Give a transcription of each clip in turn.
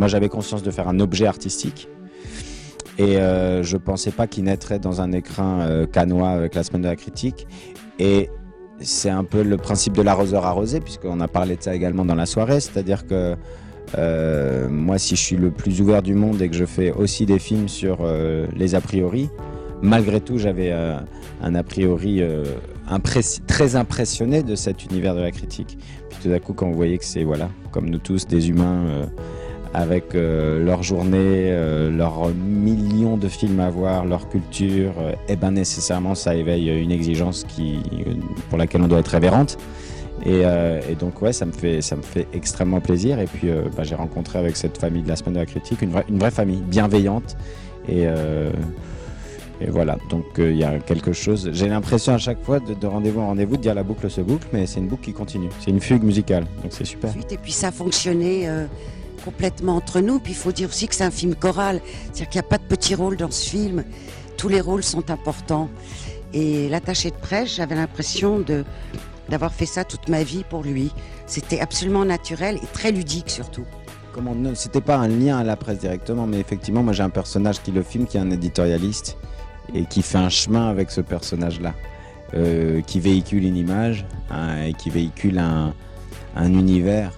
moi j'avais conscience de faire un objet artistique. Et je pensais pas qu'il naîtrait dans un écrin cannois avec la semaine de la critique. Et c'est un peu le principe de l'arroseur arrosé, puisqu'on a parlé de ça également dans la soirée. C'est-à-dire que moi, si je suis le plus ouvert du monde et que je fais aussi des films sur les a priori, malgré tout, j'avais un a priori très impressionné de cet univers de la critique. Puis tout d'un coup, quand vous voyez que c'est, voilà, comme nous tous, des humains avec leur journée, leurs millions de films à voir, leur culture, et ben nécessairement ça éveille une exigence pour laquelle on doit être révérente. Et donc ouais, ça me fait extrêmement plaisir. Et puis j'ai rencontré avec cette famille de la semaine de la critique une vraie famille bienveillante. Et voilà, donc il y a quelque chose. J'ai l'impression à chaque fois de rendez-vous en rendez-vous de dire la boucle se boucle, mais c'est une boucle qui continue. C'est une fugue musicale, donc c'est super. Et puis ça a fonctionné complètement entre nous. Puis il faut dire aussi que c'est un film choral, c'est-à-dire qu'il n'y a pas de petits rôles dans ce film. Tous les rôles sont importants. Et l'attaché de presse, j'avais l'impression d'avoir fait ça toute ma vie pour lui. C'était absolument naturel et très ludique surtout. C'était pas un lien à la presse directement, mais effectivement, moi j'ai un personnage qui le filme, qui est un éditorialiste et qui fait un chemin avec ce personnage-là, qui véhicule une image et qui véhicule un univers.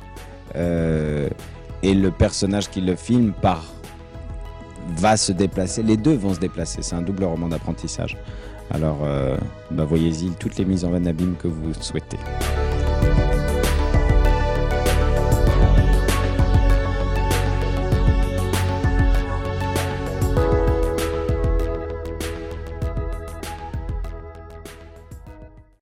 Et le personnage qui le filme va se déplacer, les deux vont se déplacer, c'est un double roman d'apprentissage. Alors voyez-y toutes les mises en abîme que vous souhaitez.